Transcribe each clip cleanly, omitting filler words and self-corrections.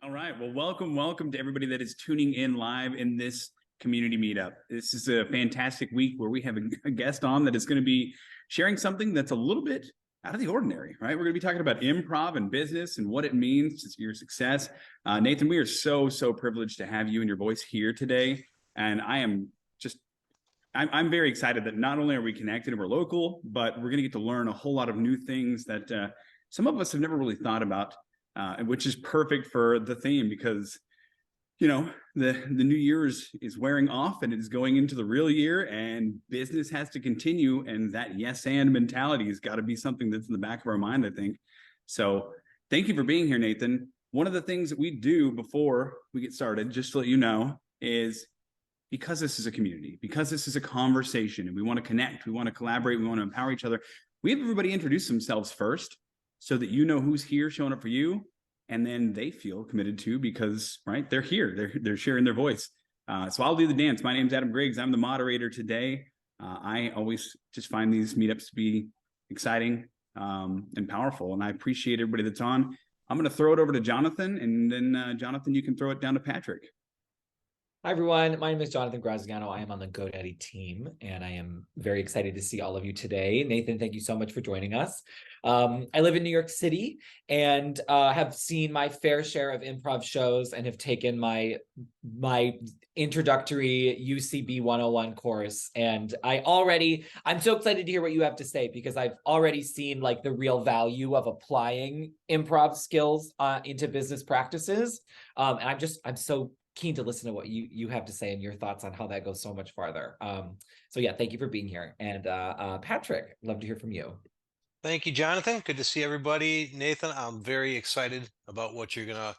All right. Well, welcome to everybody that is tuning in live in this community meetup. This is a fantastic week where we have a guest on that is going to be sharing something that's a little bit out of the ordinary, right? We're going to be talking about improv and business and what it means to your success. Nathan, we are so privileged to have you and your voice here today. And I'm very excited that not only are we connected and we're local, but we're going to get to learn a whole lot of new things that some of us have never really thought about. Which is perfect for the theme because, you know, the new year is wearing off and it is going into the real year, and business has to continue. And that yes and mentality has got to be something that's in the back of our mind, I think. So thank you for being here, Nathan. One of the things that we do before we get started, just to let you know, is because this is a community, because this is a conversation and we want to connect, we want to collaborate, we want to empower each other. We have everybody introduce themselves first, so that you know who's here showing up for you, and then they feel committed to because, right, they're here, they're sharing their voice. So I'll do the dance. My name's Adam Griggs. I'm the moderator today. I always just find these meetups to be exciting and powerful, and I appreciate everybody that's on. I'm going to throw it over to Jonathan, and then Jonathan, you can throw it down to Patrick. Hi, everyone. My name is Jonathan Graziano. I am on the GoDaddy team, and I am very excited to see all of you today. Nathan, thank you so much for joining us. I live in New York City and have seen my fair share of improv shows and have taken my introductory UCB 101 course. And I'm so excited to hear what you have to say, because I've already seen like the real value of applying improv skills into business practices. And I'm so keen to listen to what you have to say and your thoughts on how that goes so much farther. So yeah, thank you for being here. And Patrick, love to hear from you. Thank you, Jonathan. Good to see everybody. Nathan, I'm very excited about what you're going to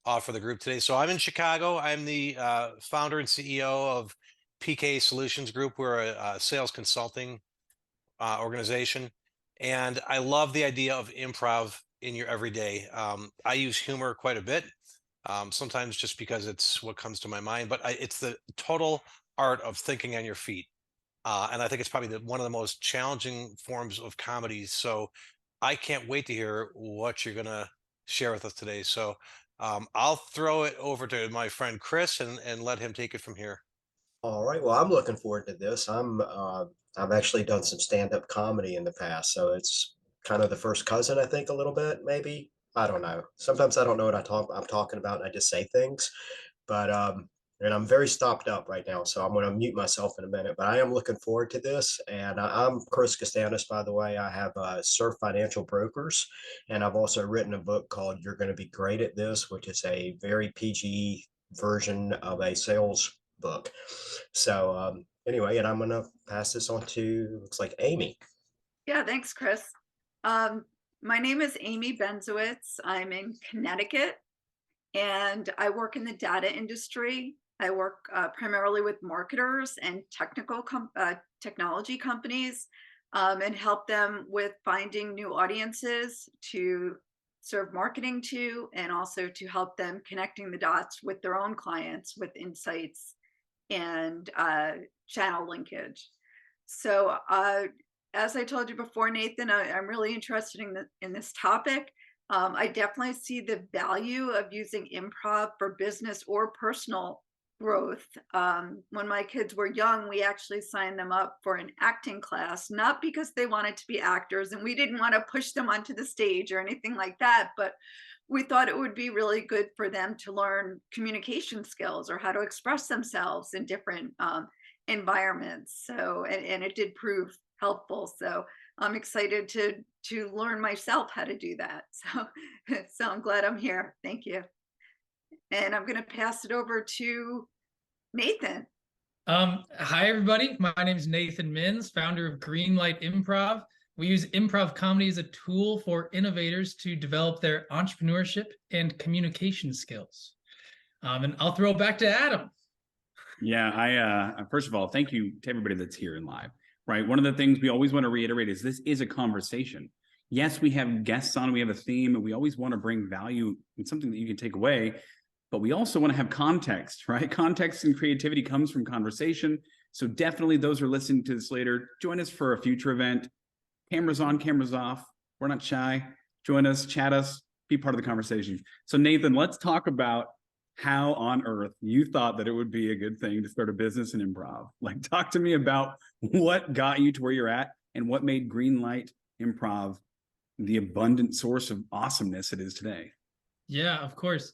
offer the group today. So I'm in Chicago. I'm the founder and CEO of PK Solutions Group. We're a sales consulting organization. And I love the idea of improv in your everyday. I use humor quite a bit. Sometimes just because it's what comes to my mind, but it's the total art of thinking on your feet. And I think it's probably one of the most challenging forms of comedy. So I can't wait to hear what you're going to share with us today. So I'll throw it over to my friend Chris and let him take it from here. All right. Well, I'm looking forward to this. I've actually done some stand-up comedy in the past, so it's kind of the first cousin, I think, a little bit, maybe. I don't know. Sometimes I don't know what I'm talking about, and I just say things. But and I'm very stopped up right now, so I'm going to mute myself in a minute. But I am looking forward to this. And I'm Chris Costanis, by the way. I have Surf Financial Brokers, and I've also written a book called "You're Going to Be Great at This," which is a very PG version of a sales book. So anyway, and I'm going to pass this on to, looks like, Amy. Yeah, thanks, Chris. My name is Amy Benzowitz. I'm in Connecticut, and I work in the data industry. I work primarily with marketers and technology companies and help them with finding new audiences to serve marketing to, and also to help them connecting the dots with their own clients with insights and channel linkage. So as I told you before, Nathan, I'm really interested in this topic. I definitely see the value of using improv for business or personal growth. When my kids were young, we actually signed them up for an acting class, not because they wanted to be actors and we didn't want to push them onto the stage or anything like that, but we thought it would be really good for them to learn communication skills or how to express themselves in different environments. So, and it did prove helpful. So I'm excited to learn myself how to do that. So I'm glad I'm here. Thank you. And I'm going to pass it over to Nathan. Hi, everybody. My name is Nathan Mins, founder of Green Light Improv. We use improv comedy as a tool for innovators to develop their entrepreneurship and communication skills. And I'll throw it back to Adam. Yeah, first of all, thank you to everybody that's here in live, right? One of the things we always want to reiterate is this is a conversation. Yes, we have guests on, we have a theme, and we always want to bring value and something that you can take away, but we also want to have context, right? Context and creativity comes from conversation. So definitely those who are listening to this later, join us for a future event. Cameras on, cameras off. We're not shy. Join us, chat us, be part of the conversation. So Nathan, let's talk about how on earth you thought that it would be a good thing to start a business in improv. Like, talk to me about what got you to where you're at and what made Green Light Improv the abundant source of awesomeness it is today. Yeah, of course.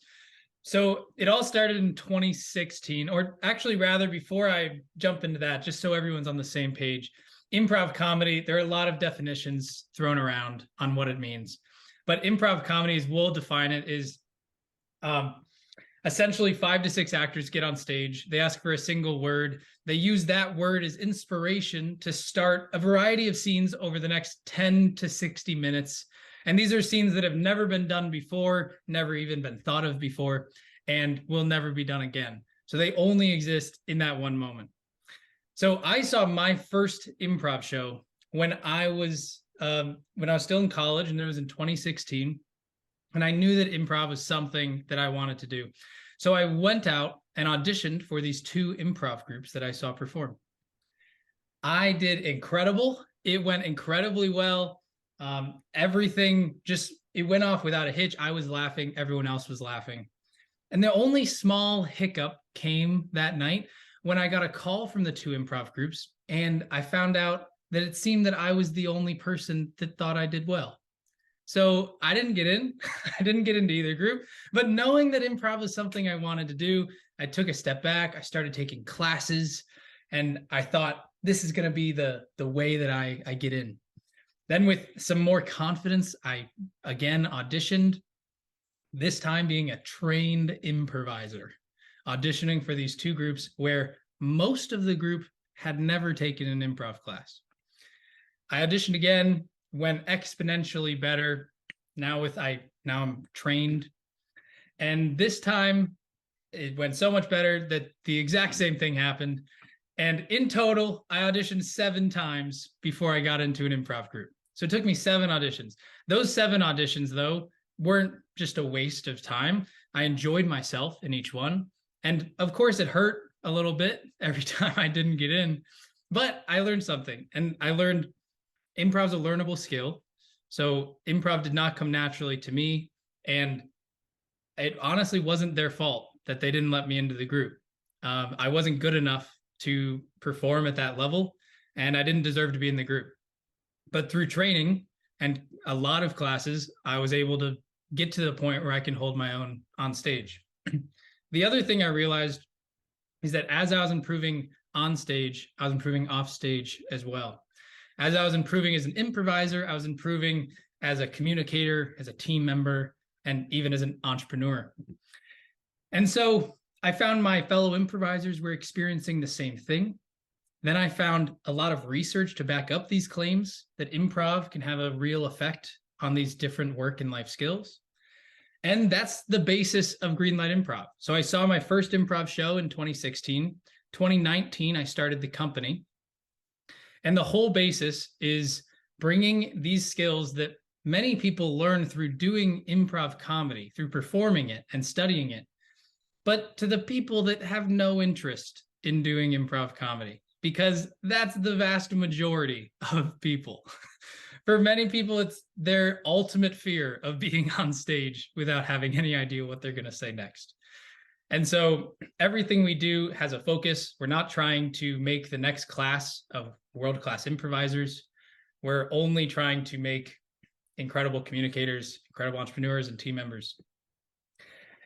So it all started in 2016, or actually rather before I jump into that, just so everyone's on the same page. Improv comedy, there are a lot of definitions thrown around on what it means. But improv comedy, as we'll define it, is essentially 5 to 6 actors get on stage. They ask for a single word. They use that word as inspiration to start a variety of scenes over the next 10 to 60 minutes. And these are scenes that have never been done before, never even been thought of before, and will never be done again. So they only exist in that one moment. So I saw my first improv show when I was still in college, and it was in 2016. And I knew that improv was something that I wanted to do. So I went out and auditioned for these 2 improv groups that I saw perform. I did incredible. It went incredibly well. Everything it went off without a hitch. I was laughing. Everyone else was laughing. And the only small hiccup came that night when I got a call from the 2 improv groups, and I found out that it seemed that I was the only person that thought I did well. So I didn't get in. I didn't get into either group. But knowing that improv was something I wanted to do, I took a step back. I started taking classes, and I thought, this is going to be the way that I get in. Then with some more confidence, I again auditioned, this time being a trained improviser, auditioning for these 2 groups where most of the group had never taken an improv class. I auditioned again, went exponentially better. Now I'm trained. And this time it went so much better that the exact same thing happened. And in total, I auditioned 7 times before I got into an improv group. So it took me 7 auditions. Those 7 auditions, though, weren't just a waste of time. I enjoyed myself in each one. And of course, it hurt a little bit every time I didn't get in. But I learned something. And I learned improv's a learnable skill. So improv did not come naturally to me. And it honestly wasn't their fault that they didn't let me into the group. I wasn't good enough to perform at that level, and I didn't deserve to be in the group. But through training and a lot of classes, I was able to get to the point where I can hold my own on stage. The other thing I realized is that as I was improving on stage, I was improving off stage as well. As I was improving as an improviser, I was improving as a communicator, as a team member, and even as an entrepreneur. And so I found my fellow improvisers were experiencing the same thing. Then I found a lot of research to back up these claims that improv can have a real effect on these different work and life skills. And that's the basis of Green Light Improv. So I saw my first improv show in 2016. 2019, I started the company. And the whole basis is bringing these skills that many people learn through doing improv comedy, through performing it and studying it, but to the people that have no interest in doing improv comedy, because that's the vast majority of people. For many people, it's their ultimate fear of being on stage without having any idea what they're going to say next. And so everything we do has a focus. We're not trying to make the next class of world-class improvisers. We're only trying to make incredible communicators, incredible entrepreneurs, and team members.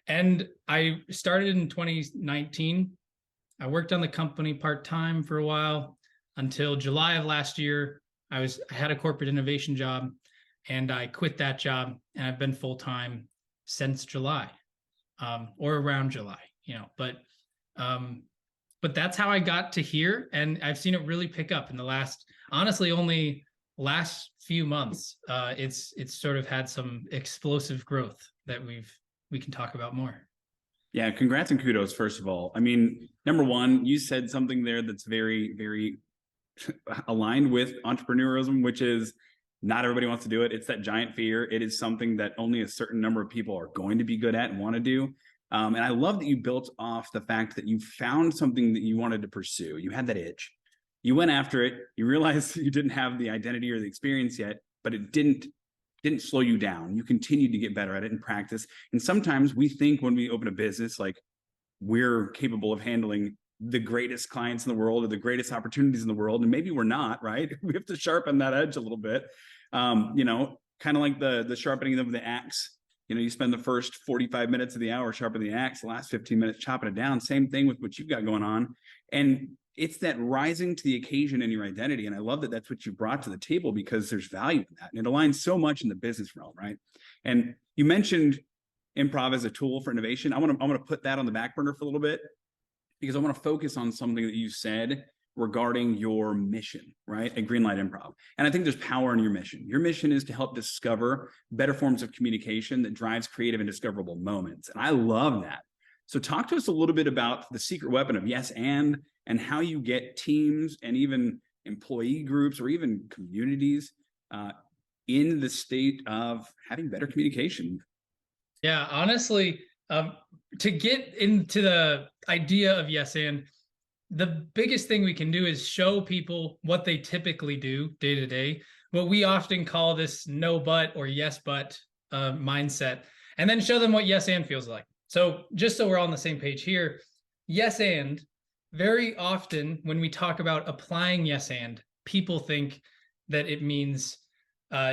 And I started in 2019. I worked on the company part-time for a while until July of last year. I had a corporate innovation job, and I quit that job, and I've been full-time since July, or around July, but that's how I got to here. And I've seen it really pick up in the only last few months. It's sort of had some explosive growth that we can talk about more. Yeah, congrats and kudos, first of all. I mean, number one, you said something there that's very, very aligned with entrepreneurism, which is not everybody wants to do it. It's that giant fear. It is something that only a certain number of people are going to be good at and want to do. And I love that you built off the fact that you found something that you wanted to pursue. You had that itch. You went after it. You realized you didn't have the identity or the experience yet, but it didn't didn't slow you down. You continued to get better at it and practice. And sometimes we think when we open a business, like we're capable of handling the greatest clients in the world or the greatest opportunities in the world. And maybe we're not, right? We have to sharpen that edge a little bit. You know, kind of like the sharpening of the axe. You know, you spend the first 45 minutes of the hour sharpening the axe, the last 15 minutes chopping it down. Same thing with what you've got going on. And it's that rising to the occasion in your identity. And I love that that's what you brought to the table, because there's value in that. And it aligns so much in the business realm, right? And you mentioned improv as a tool for innovation. I want to put that on the back burner for a little bit, because I want to focus on something that you said regarding your mission, right? At Green Light Improv. And I think there's power in your mission. Your mission is to help discover better forms of communication that drives creative and discoverable moments. And I love that. So talk to us a little bit about the secret weapon of yes and how you get teams and even employee groups or even communities in the state of having better communication. Yeah, honestly, to get into the idea of yes and, the biggest thing we can do is show people what they typically do day to day, what we often call this no but or yes but mindset, and then show them what yes and feels like. So just so we're all on the same page here, yes and, very often when we talk about applying yes and, people think that it means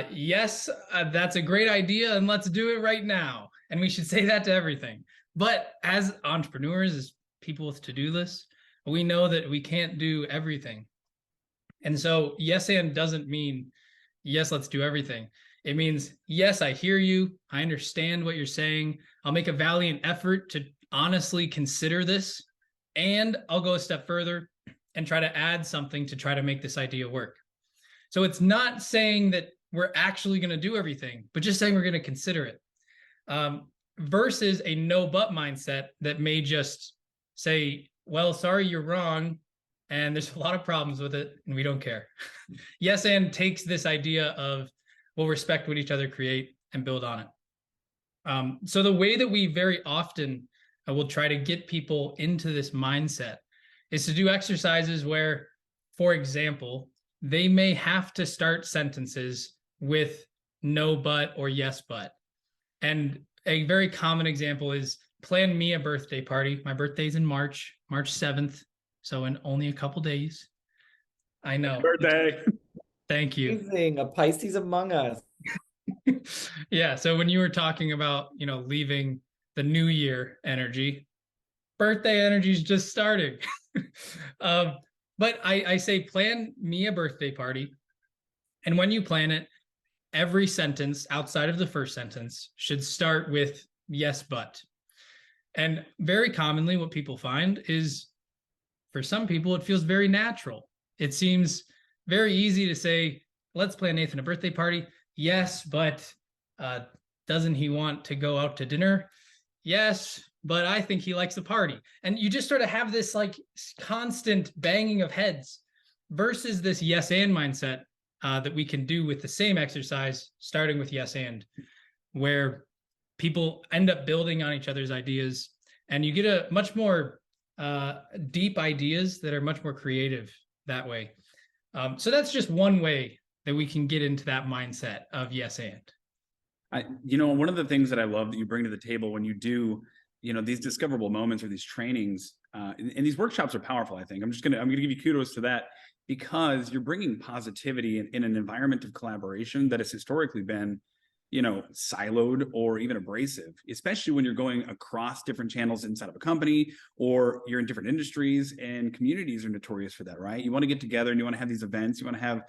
yes, that's a great idea and let's do it right now. And we should say that to everything. But as entrepreneurs, as people with to-do lists, we know that we can't do everything. And so yes and doesn't mean yes, let's do everything. It means, yes, I hear you. I understand what you're saying. I'll make a valiant effort to honestly consider this. And I'll go a step further and try to add something to try to make this idea work. So it's not saying that we're actually going to do everything, but just saying we're going to consider it. Versus a no but mindset that may just say, well, sorry, you're wrong, and there's a lot of problems with it, and we don't care. Yes and takes this idea of we'll respect what each other create and build on it. So the way that we very often will try to get people into this mindset is to do exercises where, for example, they may have to start sentences with no but or yes but. And a very common example is, plan me a birthday party. My birthday's in March 7th. So in only a couple days. I know. Birthday. Thank you. Amazing. A Pisces among us. Yeah. So when you were talking about, you know, leaving the new year energy, birthday energy is just starting. But I say, plan me a birthday party. And when you plan it, every sentence outside of the first sentence should start with yes, but. And very commonly what people find is, for some people, it feels very natural. It seems very easy to say, let's plan Nathan a birthday party. Yes, but doesn't he want to go out to dinner? Yes, but I think he likes the party. And you just sort of have this like constant banging of heads versus this yes and mindset that we can do with the same exercise, starting with yes and, where people end up building on each other's ideas, and you get a much more deep ideas that are much more creative that way. So that's just one way that we can get into that mindset of yes and. You know, one of the things that I love that you bring to the table when you do, you know, these discoverable moments or these trainings, and these workshops are powerful. I think I'm gonna give you kudos to that, because you're bringing positivity in an environment of collaboration that has historically been, you know, siloed or even abrasive, especially when you're going across different channels inside of a company, or you're in different industries, and communities are notorious for that, right? You want to get together and you want to have these events, you want to have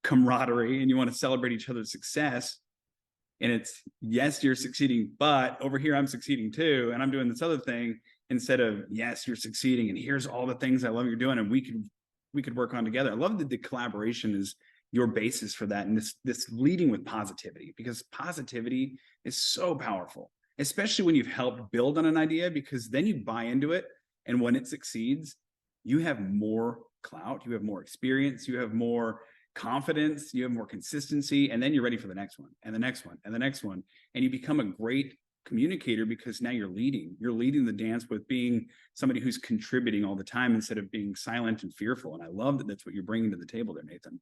camaraderie, and you want to celebrate each other's success. And it's, yes, you're succeeding, but over here I'm succeeding too, and I'm doing this other thing, instead of, yes, you're succeeding, and here's all the things I love you're doing, and we could work on together. I love that the collaboration is your basis for that, and this leading with positivity, because positivity is so powerful, especially when you've helped build on an idea, because then you buy into it, and when it succeeds, you have more clout, you have more experience, you have more confidence, you have more consistency, and then you're ready for the next one and the next one and the next one, and you become a great communicator, because now you're leading the dance with being somebody who's contributing all the time instead of being silent and fearful. And I love that that's what you're bringing to the table there, Nathan.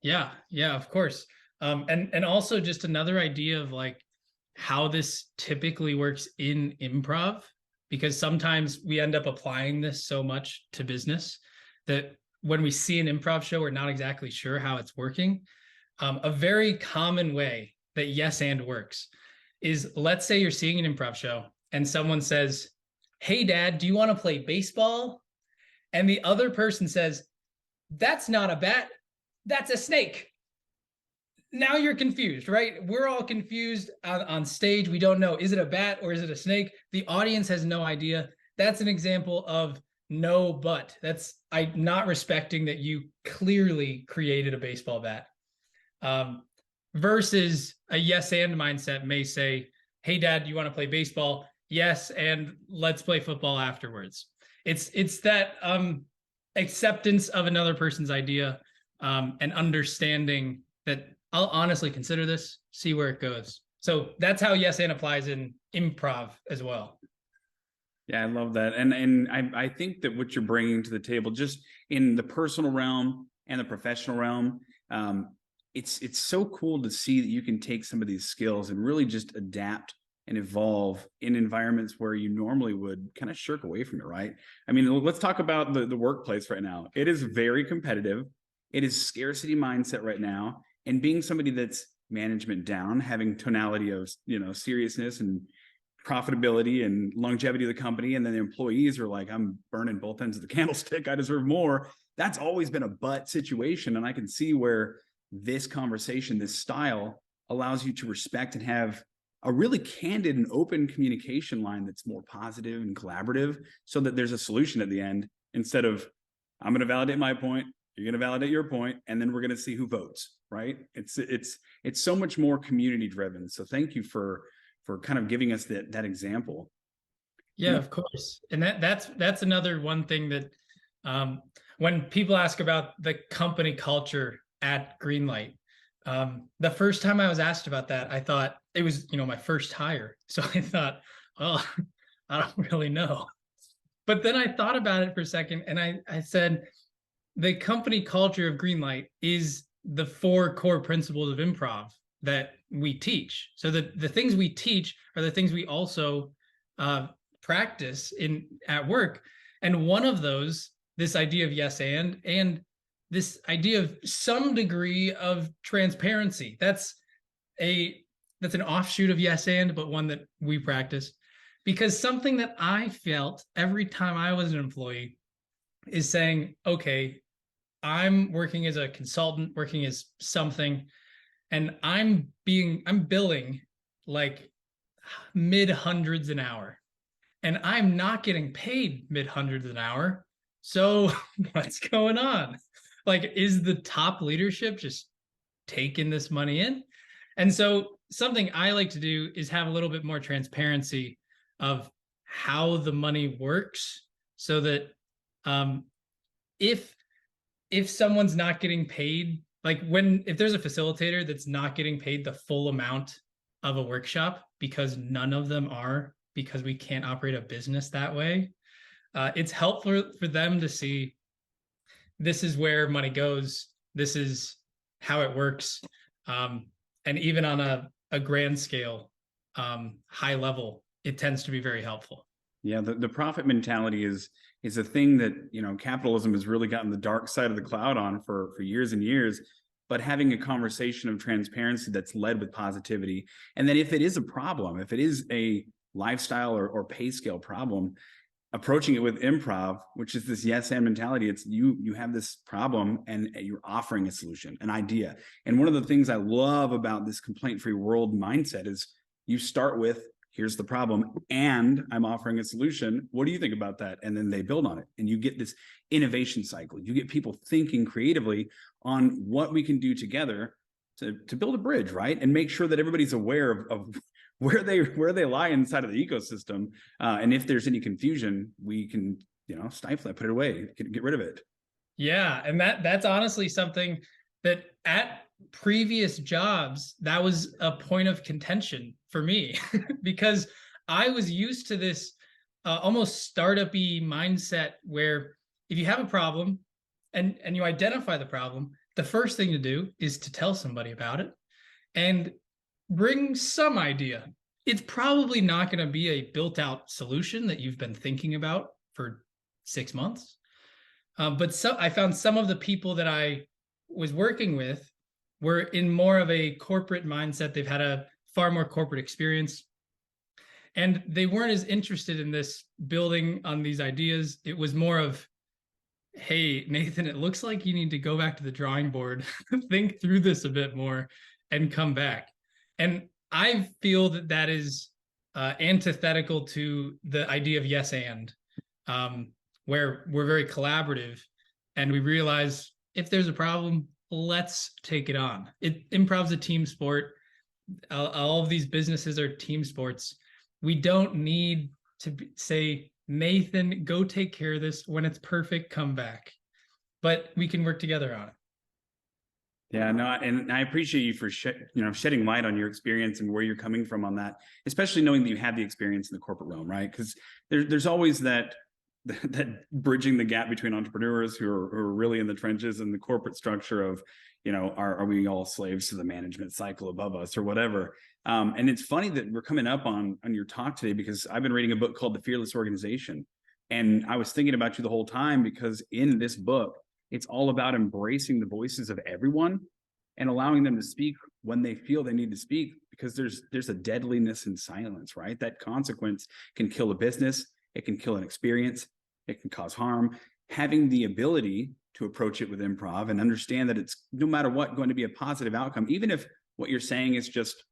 Yeah, of course. And also just another idea of like how this typically works in improv, because sometimes we end up applying this so much to business that when we see an improv show, we're not exactly sure how it's working. A very common way that yes and works is, let's say you're seeing an improv show and someone says, "Hey dad, do you want to play baseball?" And the other person says, "That's not a bat, that's a snake." Now you're confused, right? We're all confused on stage. We don't know, is it a bat or is it a snake? The audience has no idea. That's an example of no but. That's not respecting that you clearly created a baseball bat. Versus a yes and mindset may say, "Hey dad, do you want to play baseball?" Yes, and let's play football afterwards. It's that acceptance of another person's idea, and understanding that I'll honestly consider this, see where it goes. So that's how yes and applies in improv as well. Yeah, I love that. And I think that what you're bringing to the table, just in the personal realm and the professional realm, it's so cool to see that you can take some of these skills and really just adapt and evolve in environments where you normally would kind of shirk away from it, right? I mean, let's talk about the workplace right now. It is very competitive. It is scarcity mindset right now. And being somebody that's management down, having tonality of, seriousness and profitability and longevity of the company, and then the employees are like, "I'm burning both ends of the candlestick, I deserve more." That's always been a but situation. And I can see where this conversation, this style, allows you to respect and have a really candid and open communication line that's more positive and collaborative, so that there's a solution at the end, instead of, "I'm going to validate my point, you're going to validate your point, and then we're going to see who votes," right? It's so much more community driven. So thank you for kind of giving us that example. Yeah, of course. And that's another one thing that when people ask about the company culture at Greenlight, the first time I was asked about that, I thought it was, my first hire. So I thought, well, I don't really know. But then I thought about it for a second, and I said, the company culture of Greenlight is the 4 core principles of improv that we teach. So the things we teach are the things we also practice at work. And one of those, this idea of yes and this idea of some degree of transparency. That's an offshoot of yes and, but one that we practice. Because something that I felt every time I was an employee is saying, okay, I'm working as a consultant, working as something, and I'm billing like mid hundreds an hour, and I'm not getting paid mid hundreds an hour. So what's going on? Like, is the top leadership just taking this money in? And so something I like to do is have a little bit more transparency of how the money works, so that if someone's not getting paid, like if there's a facilitator that's not getting paid the full amount of a workshop, because none of them are, because we can't operate a business that way, it's helpful for them to see, this is where money goes, this is how it works. And even on a grand scale, high level, it tends to be very helpful. Yeah, the profit mentality is a thing that, capitalism has really gotten the dark side of the cloud on for years and years. But having a conversation of transparency that's led with positivity, and then if it is a problem, if it is a lifestyle or pay scale problem, approaching it with improv, which is this yes and mentality. It's you have this problem and you're offering a solution, an idea. And one of the things I love about this complaint-free world mindset is you start with, here's the problem, and I'm offering a solution. What do you think about that? And then they build on it. And you get this innovation cycle. You get people thinking creatively on what we can do together to build a bridge, right? And make sure that everybody's aware of where they lie inside of the ecosystem. And if there's any confusion, we can, stifle it, put it away, get rid of it. Yeah. And that's honestly something that at previous jobs, that was a point of contention for me because I was used to this almost startup-y mindset where if you have a problem and you identify the problem, the first thing to do is to tell somebody about it. and bring some idea. It's probably not going to be a built out solution that you've been thinking about for 6 months. But I found some of the people that I was working with were in more of a corporate mindset. They've had a far more corporate experience, and they weren't as interested in this building on these ideas. It was more of, hey, Nathan, it looks like you need to go back to the drawing board, think through this a bit more, and come back. And I feel that that is antithetical to the idea of yes and, where we're very collaborative and we realize if there's a problem, let's take it on. Improv's a team sport. All of these businesses are team sports. We don't need to say, Nathan, go take care of this. When it's perfect, come back. But we can work together on it. Yeah, no, and I appreciate you for shedding light on your experience and where you're coming from on that, especially knowing that you have the experience in the corporate realm, right? Because there's always that bridging the gap between entrepreneurs who are really in the trenches and the corporate structure of, are we all slaves to the management cycle above us or whatever? And it's funny that we're coming up on your talk today, because I've been reading a book called The Fearless Organization. And I was thinking about you the whole time, because in this book, it's all about embracing the voices of everyone and allowing them to speak when they feel they need to speak, because there's a deadliness in silence, right? That consequence can kill a business. It can kill an experience. It can cause harm. Having the ability to approach it with improv and understand that it's, no matter what, going to be a positive outcome, even if what you're saying is just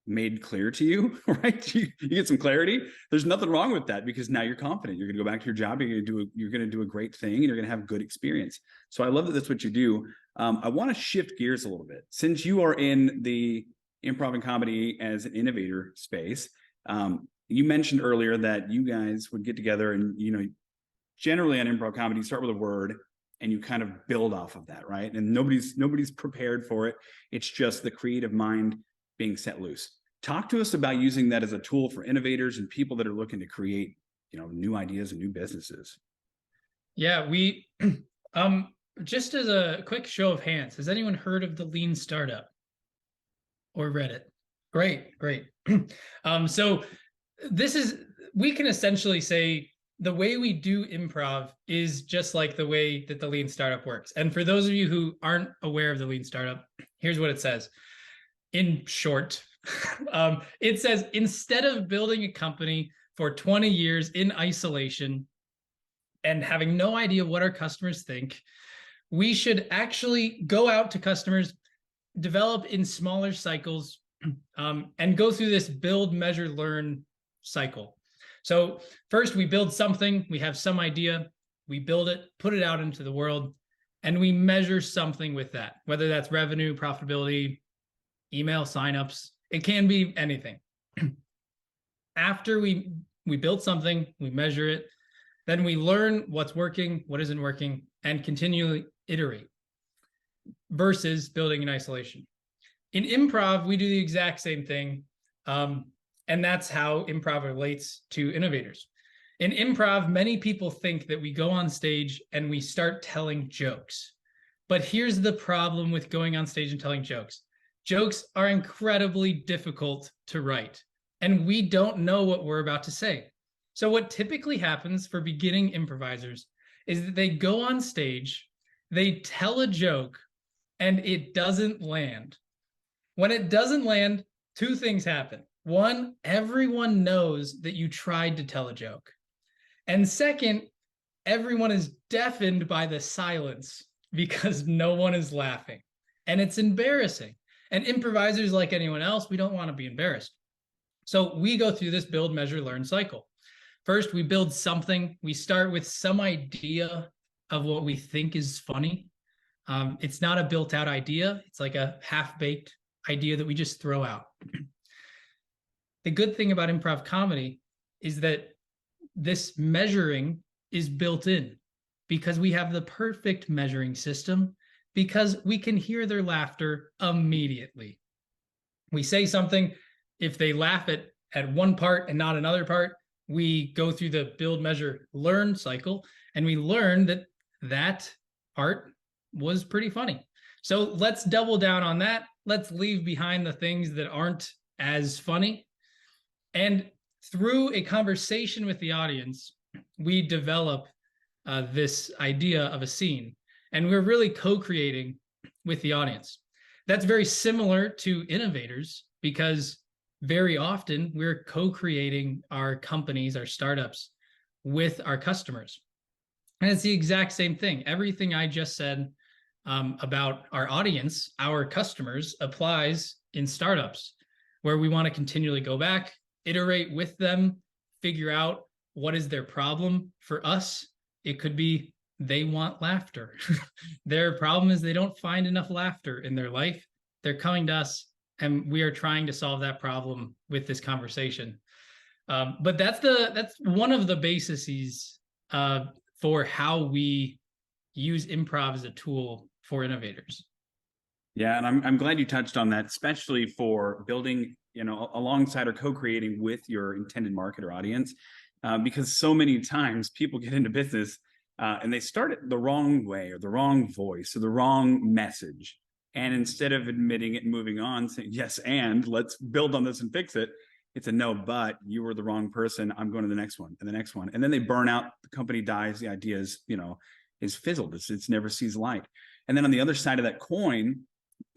made clear to you, right? You get some clarity. There's nothing wrong with that, because now you're confident. You're going to go back to your job. You're going to do a great thing, and you're going to have good experience. So I love that that's what you do. I want to shift gears a little bit. Since you are in the improv and comedy as an innovator space, you mentioned earlier that you guys would get together and, generally on improv comedy, you start with a word and you kind of build off of that, right? And nobody's prepared for it. It's just the creative mind being set loose. Talk to us about using that as a tool for innovators and people that are looking to create, new ideas and new businesses. Yeah, we just as a quick show of hands, has anyone heard of the Lean Startup or read it? Great. So we can essentially say the way we do improv is just like the way that the Lean Startup works. And for those of you who aren't aware of the Lean Startup, here's what it says. In short, it says, instead of building a company for 20 years in isolation and having no idea what our customers think, we should actually go out to customers, develop in smaller cycles, and go through this build, measure, learn cycle. So first we build something, we have some idea, we build it, put it out into the world, and we measure something with that, whether that's revenue, profitability, email signups. It can be anything. After we build something, we measure it, then we learn what's working, what isn't working, and continually iterate, versus building in isolation. In improv, we do the exact same thing. And that's how improv relates to innovators. In improv, many people think that we go on stage and we start telling jokes. But here's the problem with going on stage and telling jokes. Jokes are incredibly difficult to write, and we don't know what we're about to say. So what typically happens for beginning improvisers is that they go on stage, they tell a joke, and it doesn't land. When it doesn't land, two things happen. One, everyone knows that you tried to tell a joke. And second, everyone is deafened by the silence because no one is laughing. And it's embarrassing. And improvisers, like anyone else, we don't want to be embarrassed. So we go through this build, measure, learn cycle. First, we build something. We start with some idea of what we think is funny. It's not a built out idea. It's like a half-baked idea that we just throw out. The good thing about improv comedy is that this measuring is built in, because we have the perfect measuring system, because we can hear their laughter immediately. We say something, if they laugh at one part and not another part, we go through the build, measure, learn cycle, and we learn that part was pretty funny. So let's double down on that. Let's leave behind the things that aren't as funny. And through a conversation with the audience, we develop this idea of a scene. And we're really co-creating with the audience. That's very similar to Innovators, because very often we're co-creating our companies, our startups, with our customers. And it's the exact same thing. Everything I just said about our audience, our customers, applies in startups, where we want to continually go back, iterate with them, figure out what is their problem. For us, it could be they want laughter. Their problem is they don't find enough laughter in their life. They're coming to us, and we are trying to solve that problem with this conversation. But that's one of the bases for how we use improv as a tool for Innovators. Yeah, and I'm glad you touched on that, especially for building, alongside or co-creating with your intended market or audience, because so many times people get into business and they start it the wrong way, or the wrong voice, or the wrong message. And instead of admitting it and moving on, saying, yes, and let's build on this and fix it, it's a no, but you were the wrong person. I'm going to the next one and the next one. And then they burn out, the company dies, the idea is, is fizzled. It's never sees light. And then on the other side of that coin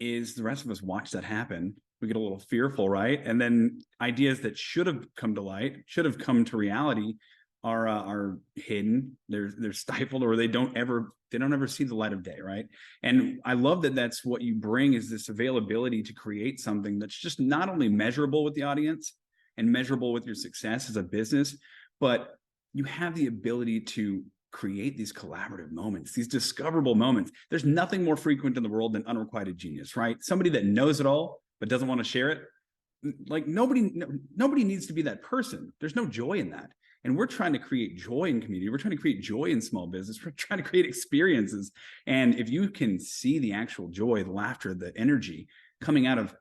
is the rest of us watch that happen. We get a little fearful, right? And then ideas that should have come to light, should have come to reality, are hidden. They're stifled, or they don't ever see the light of day, right? And I love that that's what you bring, is this availability to create something that's just not only measurable with the audience and measurable with your success as a business, but you have the ability to create these collaborative moments, these discoverable moments. There's nothing more frequent in the world than unrequited genius, right? Somebody that knows it all but doesn't want to share it. Like nobody needs to be that person. There's no joy in that. And we're trying to create joy in community. We're trying to create joy in small business. We're trying to create experiences. And if you can see the actual joy, the laughter, the energy coming out of,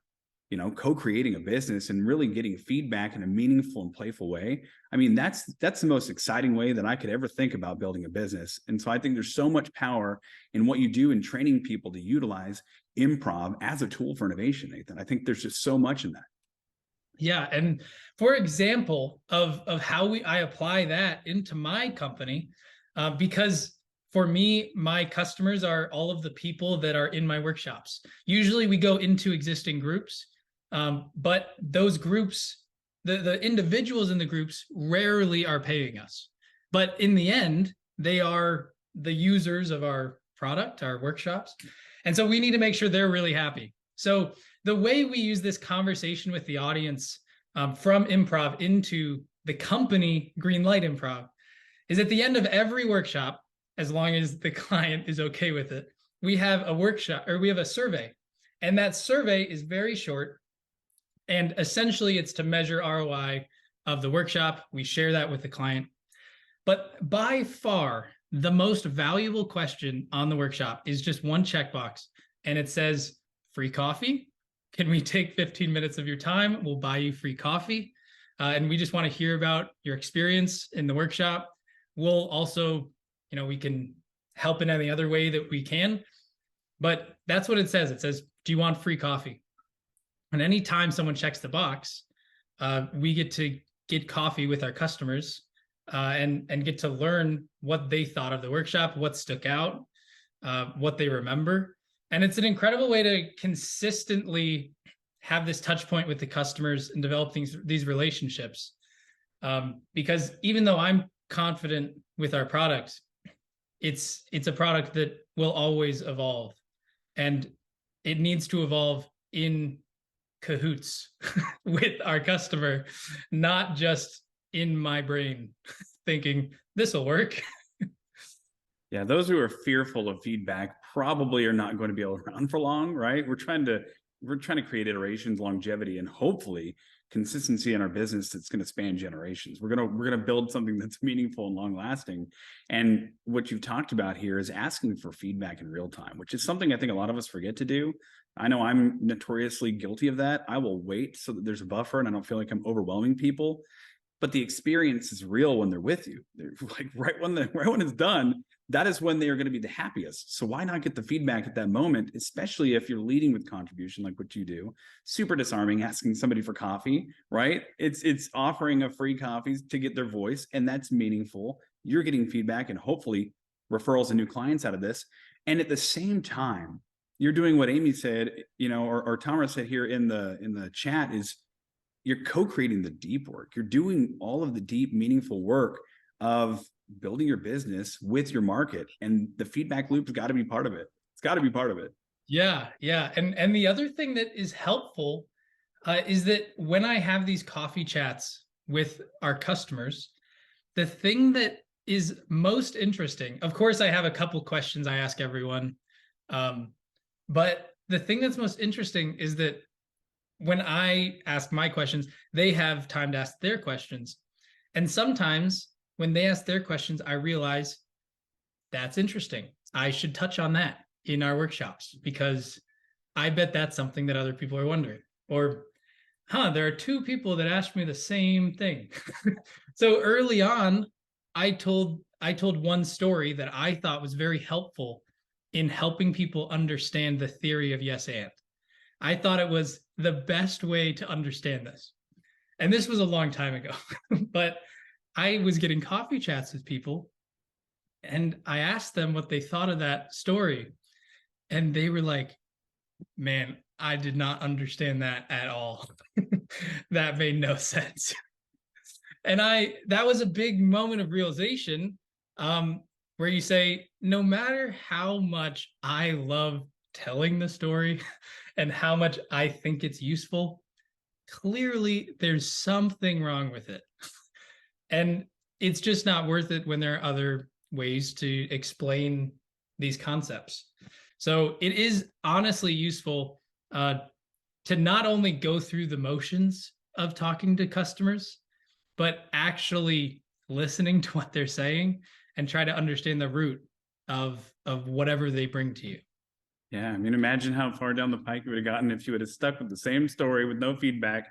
co-creating a business and really getting feedback in a meaningful and playful way, I mean, that's the most exciting way that I could ever think about building a business. And so I think there's so much power in what you do in training people to utilize improv as a tool for innovation, Nathan. I think there's just so much in that. Yeah, and for example of how I apply that into my company, because for me, my customers are all of the people that are in my workshops. Usually we go into existing groups, but those groups, the individuals in the groups rarely are paying us. But in the end, they are the users of our product, our workshops. And so we need to make sure they're really happy. So the way we use this conversation with the audience from improv into the company Green Light Improv is at the end of every workshop, as long as the client is okay with it, we have a workshop, or we have a survey. And that survey is very short. And essentially it's to measure ROI of the workshop. We share that with the client. But by far, the most valuable question on the workshop is just one checkbox. And it says, free coffee? Can we take 15 minutes of your time? We'll buy you free coffee. And we just want to hear about your experience in the workshop. We'll also, we can help in any other way that we can. But that's what it says. It says, do you want free coffee? And anytime someone checks the box, we get to get coffee with our customers and get to learn what they thought of the workshop, what stuck out, what they remember. And it's an incredible way to consistently have this touch point with the customers and develop these relationships. Because even though I'm confident with our product, it's a product that will always evolve, and it needs to evolve in cahoots with our customer, not just in my brain thinking this will work. Yeah, those who are fearful of feedback probably are not going to be around for long, right? We're trying to create iterations, longevity, and hopefully consistency in our business that's going to span generations. We're going to build something that's meaningful and long lasting. And what you've talked about here is asking for feedback in real time, which is something I think a lot of us forget to do. I know I'm notoriously guilty of that. I will wait so that there's a buffer and I don't feel like I'm overwhelming people. but the experience is real when they're with you. They're like right when it's done, that is when they are going to be the happiest. So why not get the feedback at that moment, especially if you're leading with contribution like what you do? Super disarming, asking somebody for coffee, right? It's offering a free coffee to get their voice, and that's meaningful. You're getting feedback and hopefully referrals and new clients out of this. And at the same time, you're doing what Amy said, or Tamara said here in the chat, is you're co-creating the deep work. You're doing all of the deep, meaningful work of building your business with your market, and the feedback loop's got to be part of it. It's got to be part of it. Yeah. And the other thing that is helpful is that when I have these coffee chats with our customers, the thing that is most interesting, of course, I have a couple questions I ask everyone, but the thing that's most interesting is that when I ask my questions, they have time to ask their questions. And sometimes when they ask their questions, I realize that's interesting. I should touch on that in our workshops, because I bet that's something that other people are wondering. Or, there are two people that asked me the same thing. So early on, I told one story that I thought was very helpful in helping people understand the theory of yes and. I thought it was the best way to understand this. And this was a long time ago, but I was getting coffee chats with people, and I asked them what they thought of that story. And they were like, man, I did not understand that at all. That made no sense. And that was a big moment of realization, where you say, no matter how much I love telling the story and how much I think it's useful, clearly there's something wrong with it. And it's just not worth it when there are other ways to explain these concepts. So it is honestly useful to not only go through the motions of talking to customers, but actually listening to what they're saying and try to understand the root of whatever they bring to you. Yeah, I mean, imagine how far down the pike you would have gotten if you would have stuck with the same story with no feedback,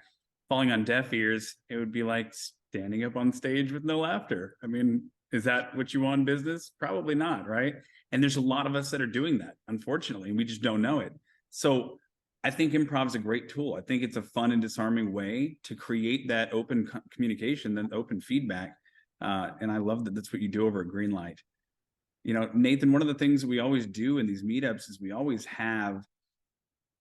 falling on deaf ears. It would be like standing up on stage with no laughter. I mean, is that what you want in business? Probably not, right? And there's a lot of us that are doing that, unfortunately, and we just don't know it. So I think improv is a great tool. I think it's a fun and disarming way to create that open communication, that open feedback. And I love that that's what you do over at Green Light. Nathan, one of the things we always do in these meetups is we always have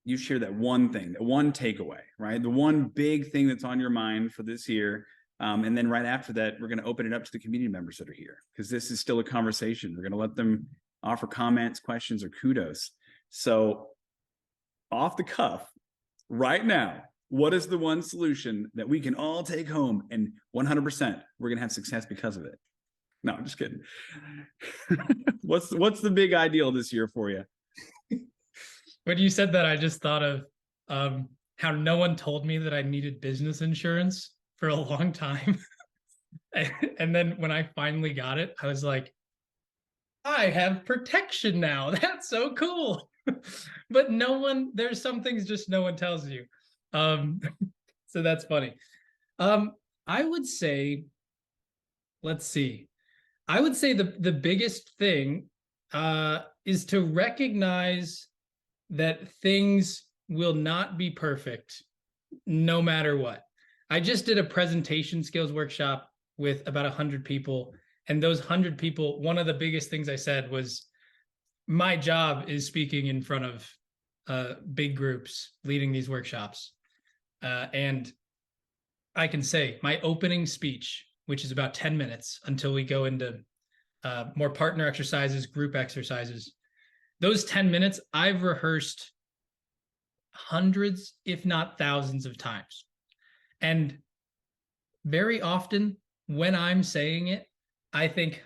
you share that one thing, that one takeaway, right? The one big thing that's on your mind for this year. And then right after that, we're going to open it up to the community members that are here, because this is still a conversation. We're going to let them offer comments, questions, or kudos. So off the cuff, right now, what is the one solution that we can all take home and 100% we're going to have success because of it? No, I'm just kidding. What's the big ideal this year for you? When you said that, I just thought of how no one told me that I needed business insurance for a long time. And then when I finally got it, I was like, I have protection now. That's so cool. But there's some things just no one tells you. So that's funny. I would say, let's see. I would say the biggest thing is to recognize that things will not be perfect no matter what. I just did a presentation skills workshop with about 100 people. And those 100 people, one of the biggest things I said was, my job is speaking in front of big groups, leading these workshops. And I can say my opening speech, which is about 10 minutes until we go into more partner exercises, group exercises. Those 10 minutes, I've rehearsed hundreds, if not thousands of times. And very often when I'm saying it, I think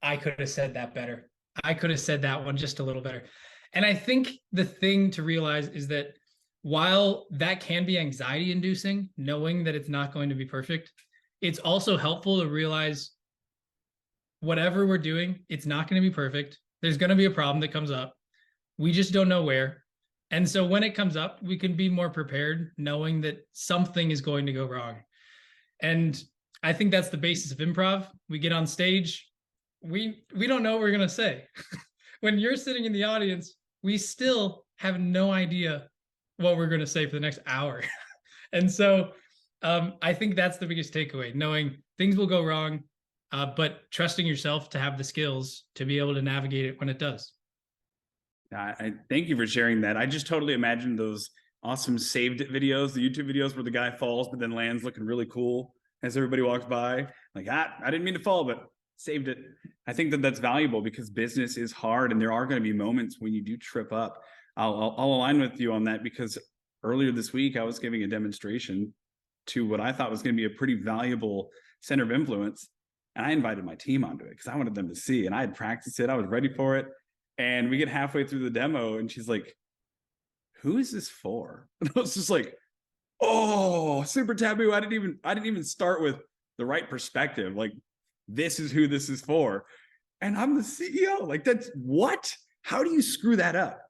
I could have said that better. I could have said that one just a little better. And I think the thing to realize is that while that can be anxiety inducing, knowing that it's not going to be perfect, it's also helpful to realize whatever we're doing, it's not going to be perfect. There's going to be a problem that comes up. We just don't know where. And so when it comes up, we can be more prepared, knowing that something is going to go wrong. And I think that's the basis of improv. We get on stage, we don't know what we're gonna say. When you're sitting in the audience, we still have no idea what we're gonna say for the next hour. And so I think that's the biggest takeaway, knowing things will go wrong, but trusting yourself to have the skills to be able to navigate it when it does. I thank you for sharing that. I just totally imagined those awesome saved it videos, the YouTube videos where the guy falls but then lands looking really cool as everybody walks by. Like, I didn't mean to fall, but saved it. I think that that's valuable because business is hard, and there are going to be moments when you do trip up. I'll align with you on that, because earlier this week I was giving a demonstration to what I thought was going to be a pretty valuable center of influence, and I invited my team onto it because I wanted them to see, and I had practiced it. I was ready for it. And we get halfway through the demo and she's like, who is this for? And I was just like, oh, super taboo. I didn't even start with the right perspective. Like, this is who this is for. And I'm the CEO. Like, that's what? How do you screw that up?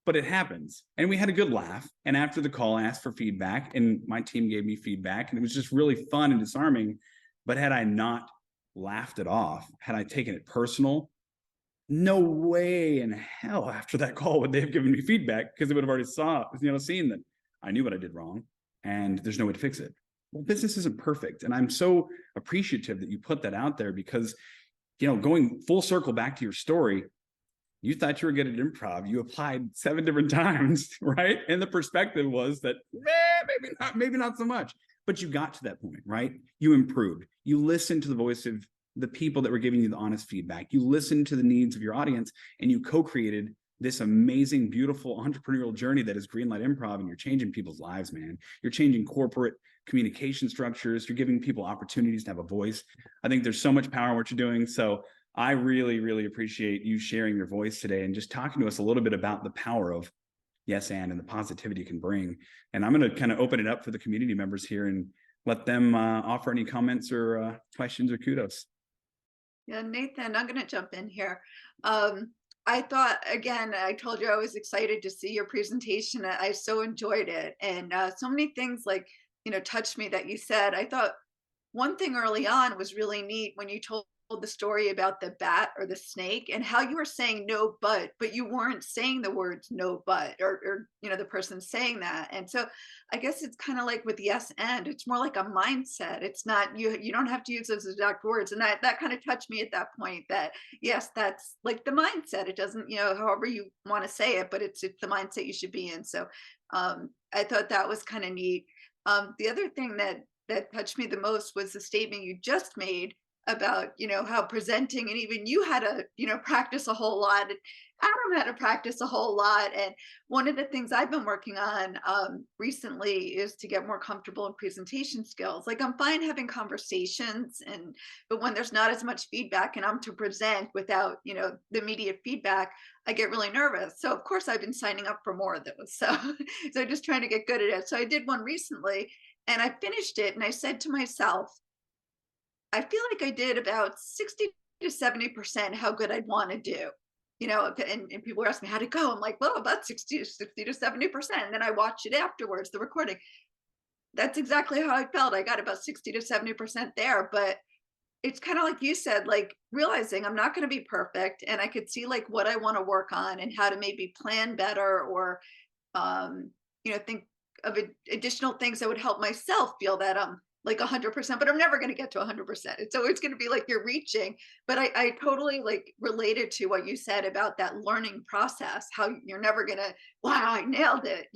But it happens. And we had a good laugh. And after the call, I asked for feedback, and my team gave me feedback, and it was just really fun and disarming. But had I not laughed it off, had I taken it personal, no way in hell after that call would they have given me feedback, because they would have already seen that I knew what I did wrong and there's no way to fix it. Well, business isn't perfect. And I'm so appreciative that you put that out there, because, going full circle back to your story, you thought you were good at improv. You applied 7 different times, right? And the perspective was that maybe not so much, but you got to that point, right? You improved. You listened to the voice of the people that were giving you the honest feedback. You listened to the needs of your audience, and you co-created this amazing, beautiful entrepreneurial journey that is Green Light Improv, and you're changing people's lives, man. You're changing corporate communication structures. You're giving people opportunities to have a voice. I think there's so much power in what you're doing. So I really, really appreciate you sharing your voice today and just talking to us a little bit about the power of yes and the positivity it can bring. And I'm going to kind of open it up for the community members here and let them offer any comments or questions or kudos. Yeah, Nathan, I'm going to jump in here. I thought, again, I told you I was excited to see your presentation. I so enjoyed it. And so many things touched me that you said. I thought one thing early on was really neat when you told the story about the bat or the snake, and how you were saying no but you weren't saying the words no but, or the person saying that. And so I guess it's kind of like with yes and, it's more like a mindset. It's not, you don't have to use those exact words. And that kind of touched me at that point, that yes, that's like the mindset. It doesn't, however you want to say it, but it's the mindset you should be in. So I thought that was kind of neat. The other thing that touched me the most was the statement you just made about how presenting, and even you had to practice a whole lot, and Adam had to practice a whole lot. And one of the things I've been working on recently is to get more comfortable in presentation skills. Like, I'm fine having conversations, but when there's not as much feedback and I'm to present without the immediate feedback, I get really nervous. So of course I've been signing up for more of those. So just trying to get good at it. So I did one recently and I finished it, and I said to myself, I feel like I did about 60 to 70% how good I'd want to do, and people were asking me how'd it go. I'm like, well, about 60 to 70%. And then I watched it afterwards, the recording. That's exactly how I felt. I got about 60 to 70% there, but it's kind of like you said, like realizing I'm not going to be perfect, and I could see like what I want to work on and how to maybe plan better, or, think of additional things that would help myself feel that I'm like 100%, but I'm never going to get to 100%. It's always going to be like you're reaching. But I totally like related to what you said about that learning process, how you're never going to, wow, I nailed it,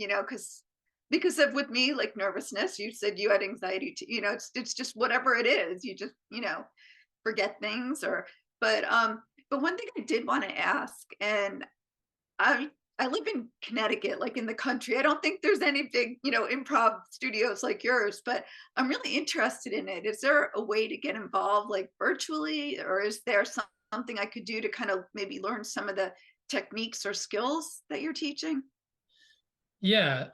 because of, with me, like nervousness, you said you had anxiety too, it's just whatever it is, you just, forget things, but one thing I did want to ask, and I live in Connecticut, like in the country. I don't think there's any big, improv studios like yours, but I'm really interested in it. Is there a way to get involved, like virtually, or is there something I could do to kind of maybe learn some of the techniques or skills that you're teaching? Yeah.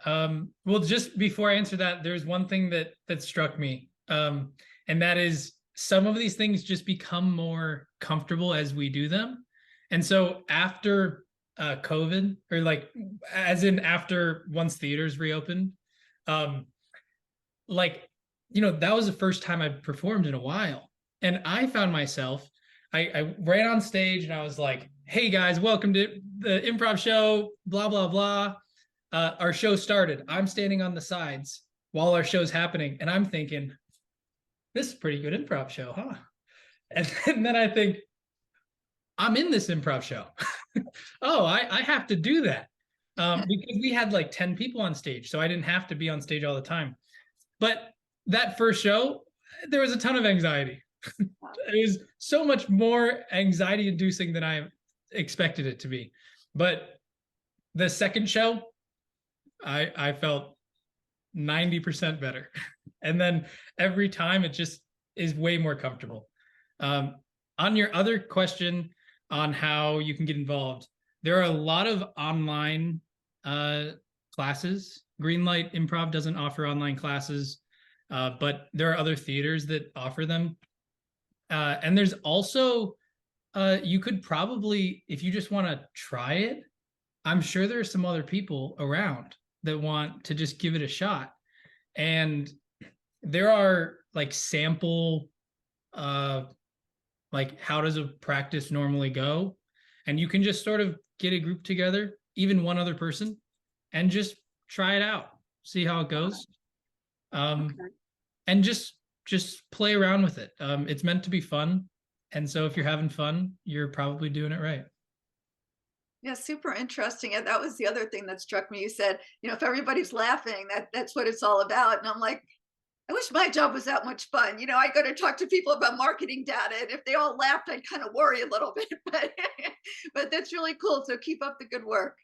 Well, just before I answer that, there's one thing that struck me. And that is, some of these things just become more comfortable as we do them. And so after COVID, or like as in after once theaters reopened, like that was the first time I'd performed in a while. And I found myself, I ran on stage and I was like, hey guys, welcome to the improv show, blah, blah, blah. Our show started. I'm standing on the sides while our show's happening. And I'm thinking, this is a pretty good improv show, huh? And then I think, I'm in this improv show. Oh, I have to do that. Because we had like 10 people on stage, so I didn't have to be on stage all the time. But that first show, there was a ton of anxiety. It was so much more anxiety inducing than I expected it to be. But the second show, I felt 90% better. And then every time it just is way more comfortable. On your other question on how you can get involved, there are a lot of online classes. Green Light Improv doesn't offer online classes, but there are other theaters that offer them. And there's also, you could probably, if you just want to try it, I'm sure there's some other people around that want to just give it a shot. And there are like sample, like how does a practice normally go? And you can just sort of get a group together, even one other person, and just try it out, see how it goes. And just play around with it. It's meant to be fun. And so if you're having fun, you're probably doing it right. Yeah, super interesting. And that was the other thing that struck me. You said, if everybody's laughing, that's what it's all about. And I'm like, I wish my job was that much fun. I go to talk to people about marketing data, and if they all laughed, I'd kind of worry a little bit, but that's really cool. So keep up the good work.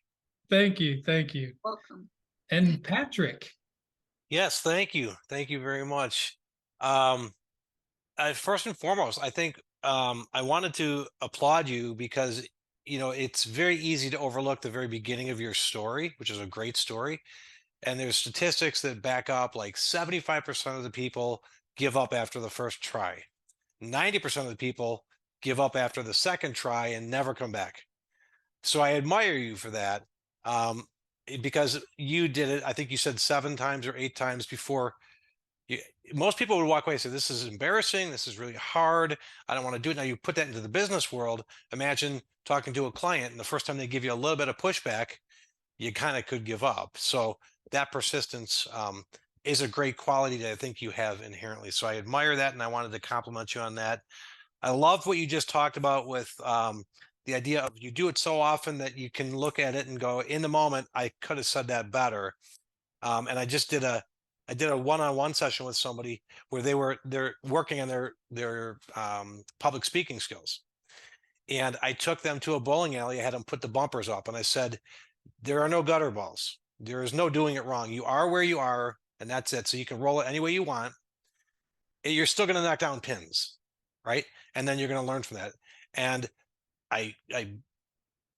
Thank you. Thank you. Welcome. And Patrick. Yes, thank you. Thank you very much. First and foremost, I think I wanted to applaud you because, it's very easy to overlook the very beginning of your story, which is a great story. And there's statistics that back up like 75% of the people give up after the first try. 90% of the people give up after the second try and never come back. So I admire you for that because you did it. I think you said 7 times or 8 times before. Most people would walk away and say, this is embarrassing. This is really hard. I don't want to do it. Now you put that into the business world. Imagine talking to a client and the first time they give you a little bit of pushback, you kind of could give up. So that persistence is a great quality that I think you have inherently. So I admire that. And I wanted to compliment you on that. I loved what you just talked about with the idea of you do it so often that you can look at it and go, in the moment, I could have said that better. And I did a one-on-one session with somebody where they're working on their public speaking skills. And I took them to a bowling alley. I had them put the bumpers up and I said, there are no gutter balls. There is no doing it wrong. You are where you are and that's it. So you can roll it any way you want. You're still going to knock down pins, right? And then you're going to learn from that. And I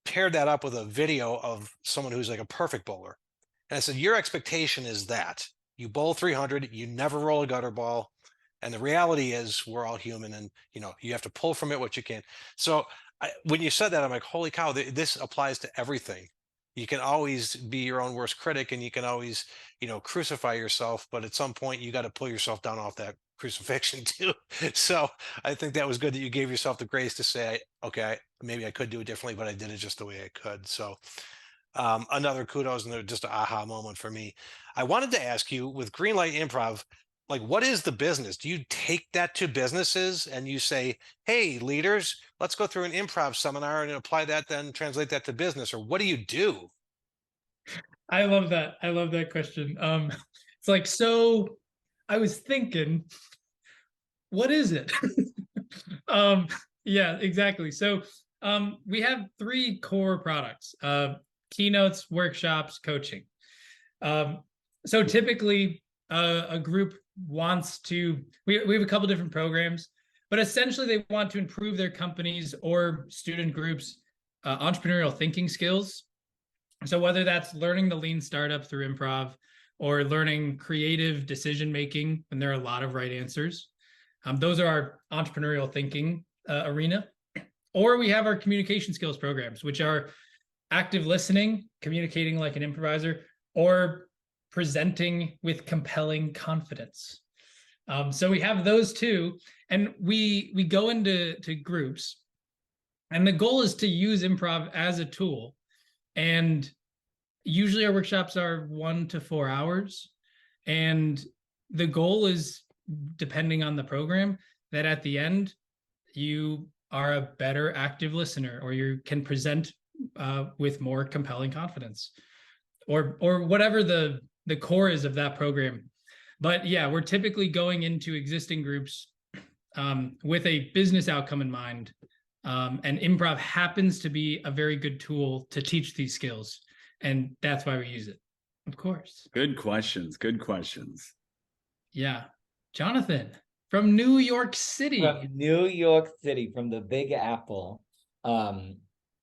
paired that up with a video of someone who's like a perfect bowler. And I said, your expectation is that you bowl 300, you never roll a gutter ball. And the reality is we're all human and, you have to pull from it what you can. So when you said that, I'm like, holy cow, this applies to everything. You can always be your own worst critic and you can always, crucify yourself. But at some point you got to pull yourself down off that crucifixion too. So I think that was good that you gave yourself the grace to say, okay, maybe I could do it differently, but I did it just the way I could. So another kudos and just an aha moment for me. I wanted to ask you with Green Light Improv, like, what is the business? Do you take that to businesses and you say, hey, leaders, let's go through an improv seminar and apply that, then translate that to business? Or what do you do? I love that. I love that question. It's like, so I was thinking, what is it? Yeah, exactly. So we have 3 core products, keynotes, workshops, coaching. So typically a group wants to, we have a couple different programs, but essentially they want to improve their companies or student groups entrepreneurial thinking skills. So whether that's learning the lean startup through improv or learning creative decision making, and there are a lot of right answers, those are our entrepreneurial thinking arena. Or we have our communication skills programs, which are active listening, communicating like an improviser, or presenting with compelling confidence. So we have those two, and we go into groups, and the goal is to use improv as a tool. And usually our workshops are 1 to 4 hours, and the goal is, depending on the program, that at the end you are a better active listener, or you can present with more compelling confidence, or whatever the core is of that program. But yeah, we're typically going into existing groups with a business outcome in mind. And improv happens to be a very good tool to teach these skills. And that's why we use it, of course. Good questions. Good questions. Yeah. Jonathan from New York City. From New York City, from the Big Apple. I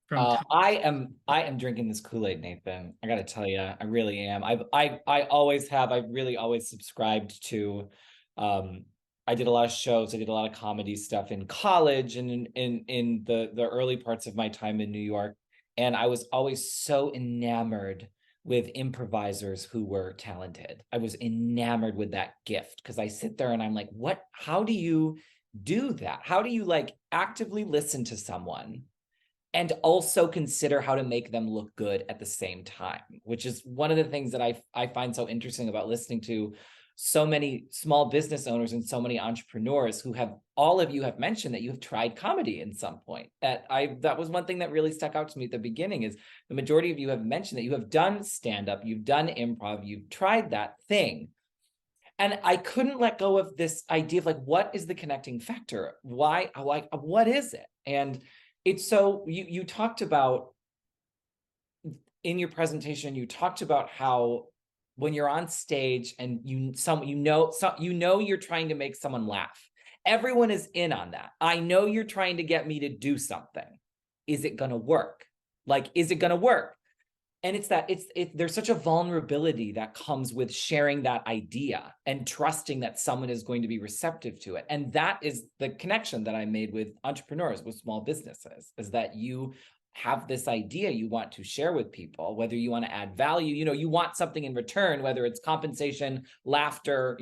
am drinking this Kool-Aid, Nathan. I gotta tell you, I really am. I always have. I've really always subscribed to. I did a lot of shows. I did a lot of comedy stuff in college and in the early parts of my time in New York, and I was always so enamored with improvisers who were talented. I was enamored with that gift, because I sit there and I'm like, what? How do you do that? How do you like actively listen to someone and also consider how to make them look good at the same time, which is one of the things that I find so interesting about listening to so many small business owners and so many entrepreneurs who have, all of you have mentioned that you have tried comedy in some point. That was one thing that really stuck out to me at the beginning, is the majority of you have mentioned that you have done stand-up, you've done improv, you've tried that thing. And I couldn't let go of this idea of like, what is the connecting factor? Why, like, what is it? And it's so, you talked about, in your presentation, you talked about how when you're on stage and you know you're trying to make someone laugh. Everyone is in on that. I know you're trying to get me to do something. Is it going to work? Like, is it going to work? And it's that there's such a vulnerability that comes with sharing that idea and trusting that someone is going to be receptive to it. And that is the connection that I made with entrepreneurs, with small businesses, is that you have this idea you want to share with people, whether you want to add value, you want something in return, whether it's compensation, laughter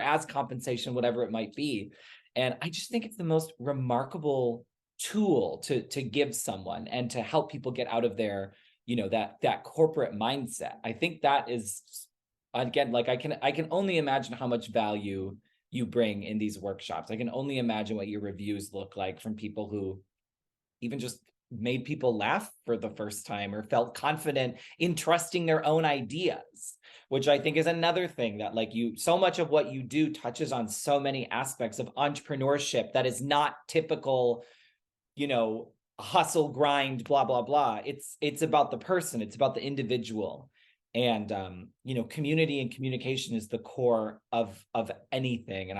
as compensation, whatever it might be. And I just think it's the most remarkable tool to give someone and to help people get out of their, that corporate mindset. I think that is, again, like I can only imagine how much value you bring in these workshops. I can only imagine what your reviews look like from people who even just made people laugh for the first time or felt confident in trusting their own ideas, which I think is another thing that, like, so much of what you do touches on so many aspects of entrepreneurship that is not typical, hustle, grind, blah, blah, blah. It's about the person, it's about the individual. And, community and communication is the core of anything. And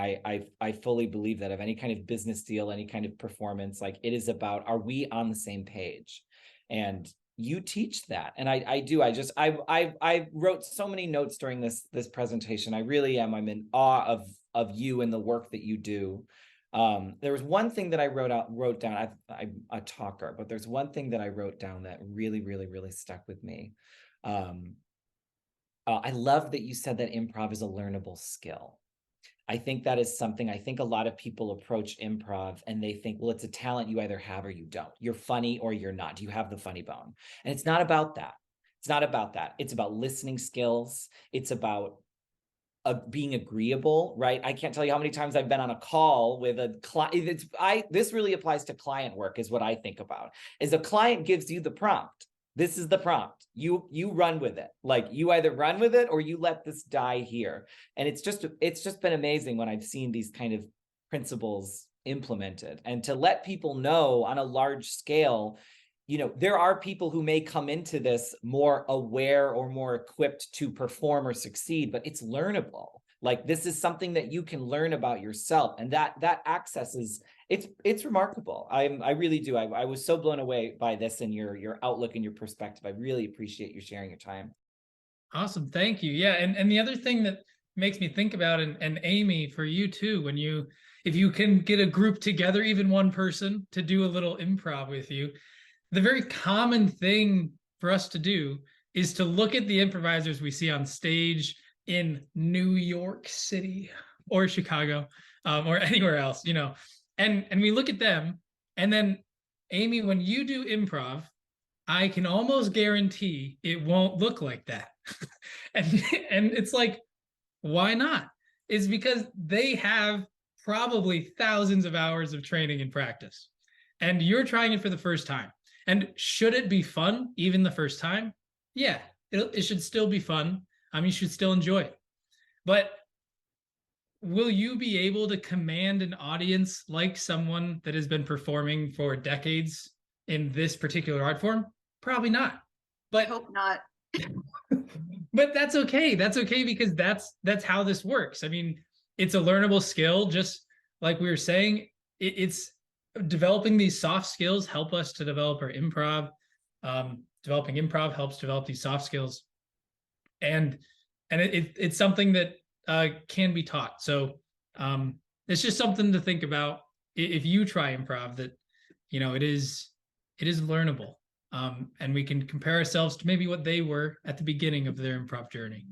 I fully believe that of any kind of business deal, any kind of performance, like, it is about, are we on the same page? And you teach that. And I do. I wrote so many notes during this presentation. I really am. I'm in awe of you and the work that you do. There was one thing that I wrote down. I'm a talker, but there's one thing that I wrote down that really, really, really stuck with me. I love that you said that improv is a learnable skill. I think that is something, I think a lot of people approach improv and they think, well, it's a talent you either have or you don't. You're funny or you're not. Do you have the funny bone? And it's not about that. It's not about that. It's about listening skills. It's about being agreeable, right? I can't tell you how many times I've been on a call with a client. This really applies to client work, is what I think about. Is a client gives you the prompt. This is the prompt. You run with it. Like, you either run with it or you let this die here. And it's just been amazing when I've seen these kind of principles implemented, and to let people know on a large scale, there are people who may come into this more aware or more equipped to perform or succeed, but it's learnable. Like, this is something that you can learn about yourself, and that access is, it's remarkable. I really do. I was so blown away by this and your outlook and your perspective. I really appreciate you sharing your time. Awesome. Thank you. Yeah. And the other thing that makes me think about, and Amy, for you too, if you can get a group together, even one person, to do a little improv with you, the very common thing for us to do is to look at the improvisers we see on stage in New York City. or Chicago, or anywhere else, and we look at them, and then Amy, when you do improv, I can almost guarantee it won't look like that. and it's like, why not? It's because they have probably thousands of hours of training and practice, and you're trying it for the first time. And should it be fun even the first time? Yeah, it should still be fun. You should still enjoy it. But will you be able to command an audience like someone that has been performing for decades in this particular art form? Probably not. I But hope not. but that's okay. That's okay, because that's how this works. I mean, it's a learnable skill, just like we were saying. It's developing these soft skills help us to develop our improv. Developing improv helps develop these soft skills, and it's something that can be taught. So it's just something to think about if you try improv, that it is learnable, and we can compare ourselves to maybe what they were at the beginning of their improv journey.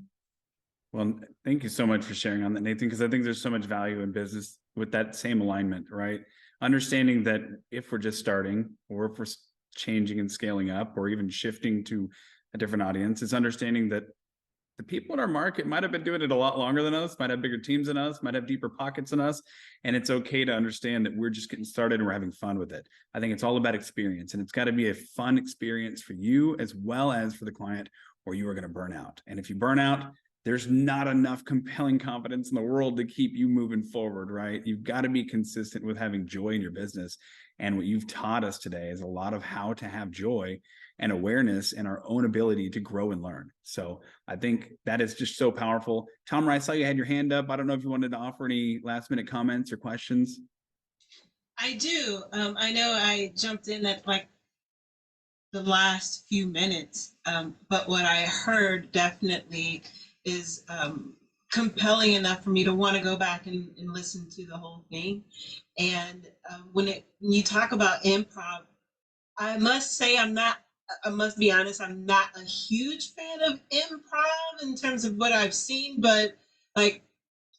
Well, thank you so much for sharing on that, Nathan, because I think there's so much value in business with that same alignment, right? Understanding that if we're just starting, or if we're changing and scaling up, or even shifting to a different audience, it's understanding that the people in our market might have been doing it a lot longer than us, might have bigger teams than us, might have deeper pockets than us. And it's okay to understand that we're just getting started and we're having fun with it. I think it's all about experience, and it's got to be a fun experience for you as well as for the client, or you are going to burn out. And if you burn out, there's not enough compelling confidence in the world to keep you moving forward, right? You've got to be consistent with having joy in your business. And what you've taught us today is a lot of how to have joy and awareness and our own ability to grow and learn. So I think that is just so powerful. Tom, I saw you had your hand up. I don't know if you wanted to offer any last minute comments or questions. I do. I know I jumped in at like the last few minutes, but what I heard definitely is compelling enough for me to want to go back and listen to the whole thing. And when you talk about improv, I must say I must be honest, I'm not a huge fan of improv in terms of what I've seen, but like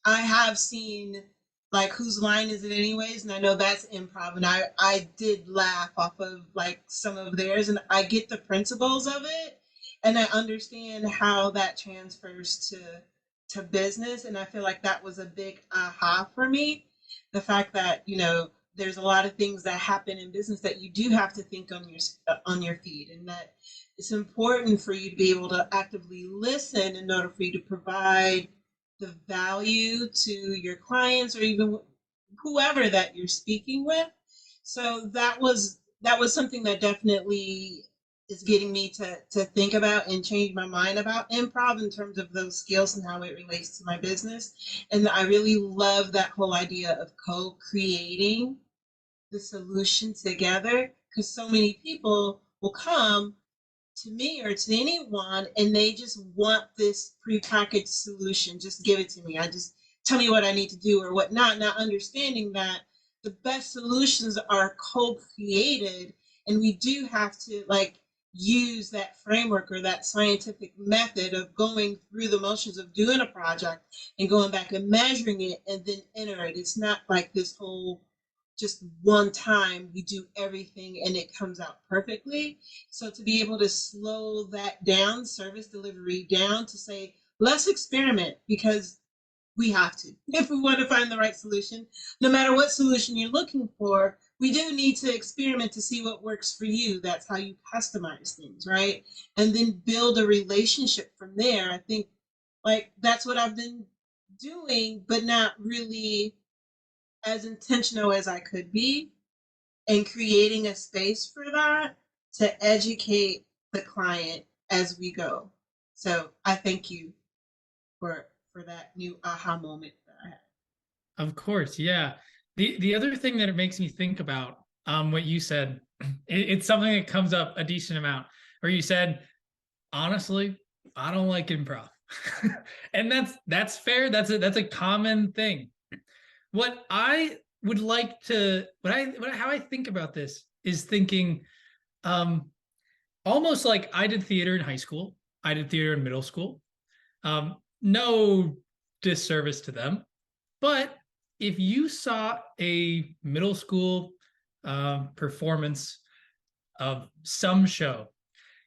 I have seen like Whose Line Is It Anyways? And I know that's improv, and I did laugh off of like some of theirs, and I get the principles of it, and I understand how that transfers to business. And I feel like that was a big aha for me. The fact that, there's a lot of things that happen in business that you do have to think on your feet, and that it's important for you to be able to actively listen in order for you to provide the value to your clients or even whoever that you're speaking with. So that was something that definitely is getting me to think about and change my mind about improv in terms of those skills and how it relates to my business. And I really love that whole idea of co-creating the solution together, because so many people will come to me or to anyone and they just want this prepackaged solution. Just give it to me. Tell me what I need to do or whatnot, not understanding that the best solutions are co-created, and we do have to use that framework or that scientific method of going through the motions of doing a project and going back and measuring it and then iterate. It's not like this whole just one time we do everything and it comes out perfectly. So to be able to slow that down, service delivery down, to say, let's experiment, because we have to. If we want to find the right solution, no matter what solution you're looking for, we do need to experiment to see what works for you. That's how you customize things, right? And then build a relationship from there. I think that's what I've been doing, but not really as intentional as I could be, and creating a space for that to educate the client as we go. So I thank you for that new aha moment that I had. Of course, yeah. The other thing that it makes me think about, what you said, it's something that comes up a decent amount, where you said, honestly, I don't like improv. And that's fair. That's a common thing. What I would like to, how I think about this is thinking, almost like I did theater in high school. I did theater in middle school. No disservice to them. But if you saw a middle school performance of some show,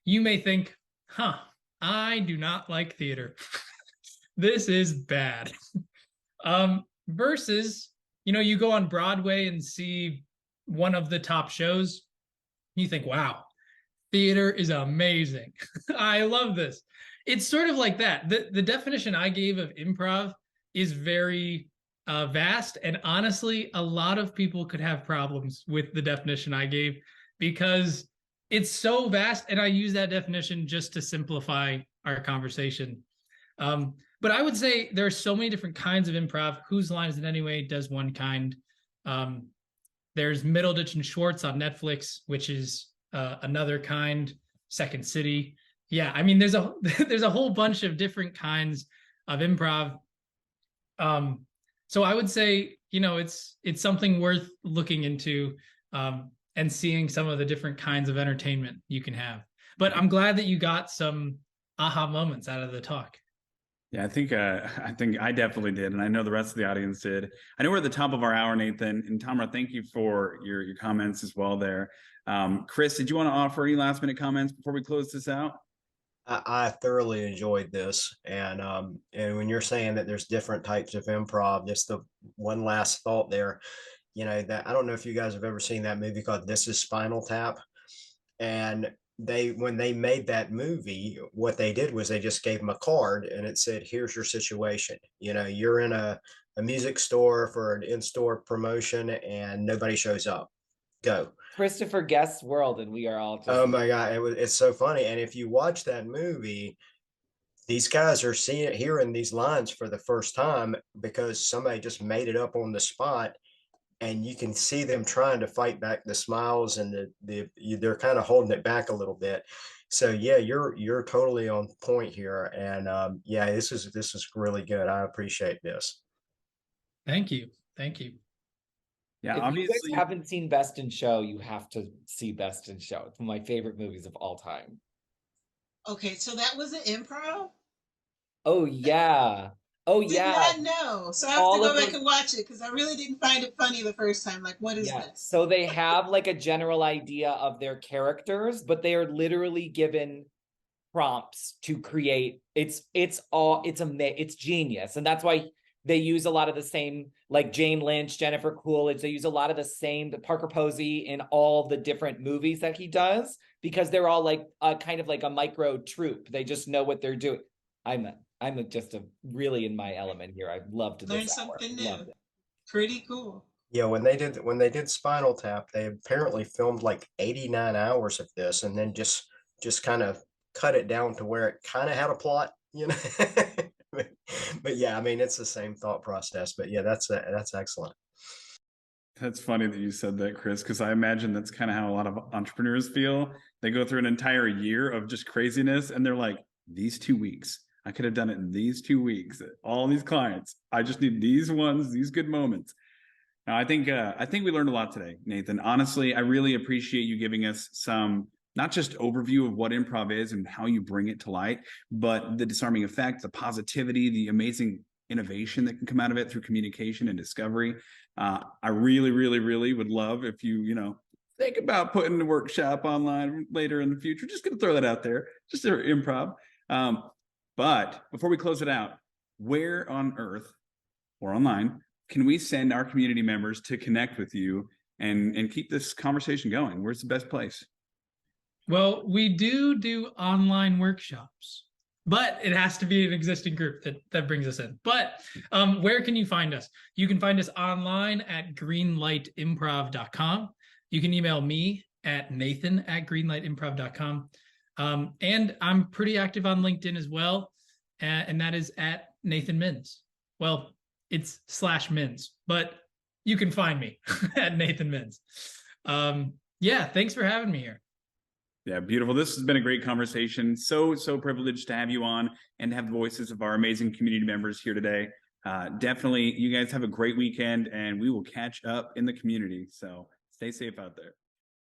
you may think, huh, I do not like theater. This is bad. Versus, you go on Broadway and see one of the top shows, you think, wow, theater is amazing. I love this. It's sort of like that. The definition I gave of improv is very vast. And honestly, a lot of people could have problems with the definition I gave because it's so vast. And I use that definition just to simplify our conversation. But I would say there are so many different kinds of improv. Whose Line Is It Anyway does one kind. There's Middleditch and Schwartz on Netflix, which is another kind. Second City. Yeah, I mean, there's a whole bunch of different kinds of improv. So I would say, it's something worth looking into and seeing some of the different kinds of entertainment you can have. But I'm glad that you got some aha moments out of the talk. Yeah, I think I definitely did, and I know the rest of the audience did. I know we're at the top of our hour, Nathan, and Tamara, thank you for your comments as well there. Chris, did you want to offer any last minute comments before we close this out? I thoroughly enjoyed this, and when you're saying that there's different types of improv, just the one last thought there, that I don't know if you guys have ever seen that movie called This Is Spinal Tap, and when they made that movie, what they did was they just gave them a card and it said, here's your situation. You're in a music store for an in-store promotion and nobody shows up. Go. Christopher Guest's world, and we are all just... Oh my God, it's so funny. And if you watch that movie, these guys are hearing these lines for the first time because somebody just made it up on the spot. And you can see them trying to fight back the smiles, and they're kind of holding it back a little bit. So yeah, you're totally on point here, and yeah, this is really good. I appreciate this. Thank you. Yeah, if obviously, you guys haven't seen Best in Show, you have to see Best in Show. It's one of my favorite movies of all time. Okay, so that was an improv? Oh yeah. Did not know. So I have to go back and watch it because I really didn't find it funny the first time. Like, what is this? So they have like a general idea of their characters, but they are literally given prompts to create. It's genius. And that's why they use a lot of the same, like Jane Lynch, Jennifer Coolidge. They use a lot of the same, Parker Posey, in all the different movies that he does, because they're all like kind of like a micro troupe. They just know what they're doing. I'm just really in my element here. I loved Learn something new. Pretty cool. Yeah, when they did Spinal Tap, they apparently filmed like 89 hours of this, and then just kind of cut it down to where it kind of had a plot, But yeah, I mean, it's the same thought process. But yeah, that's excellent. That's funny that you said that, Chris, because I imagine that's kind of how a lot of entrepreneurs feel. They go through an entire year of just craziness, and they're like, these 2 weeks, I could have done it in these 2 weeks. All these clients, I just need these good moments. Now, I think we learned a lot today, Nathan. Honestly, I really appreciate you giving us some, not just overview of what improv is and how you bring it to light, but the disarming effect, the positivity, the amazing innovation that can come out of it through communication and discovery. I really, really, really would love if you, think about putting the workshop online later in the future. Just going to throw that out there, just for improv. But before we close it out, where on earth or online can we send our community members to connect with you and keep this conversation going? Where's the best place? Well, we do online workshops, but it has to be an existing group that brings us in. But where can you find us? You can find us online at greenlightimprov.com. You can email me at nathan@greenlightimprov.com. And I'm pretty active on LinkedIn as well. And that is at Nathan Mins. Well, it's /Mins, but you can find me at Nathan Mins. Yeah, thanks for having me here. Yeah, beautiful. This has been a great conversation. So privileged to have you on and have the voices of our amazing community members here today. Definitely, you guys have a great weekend, and we will catch up in the community. So stay safe out there.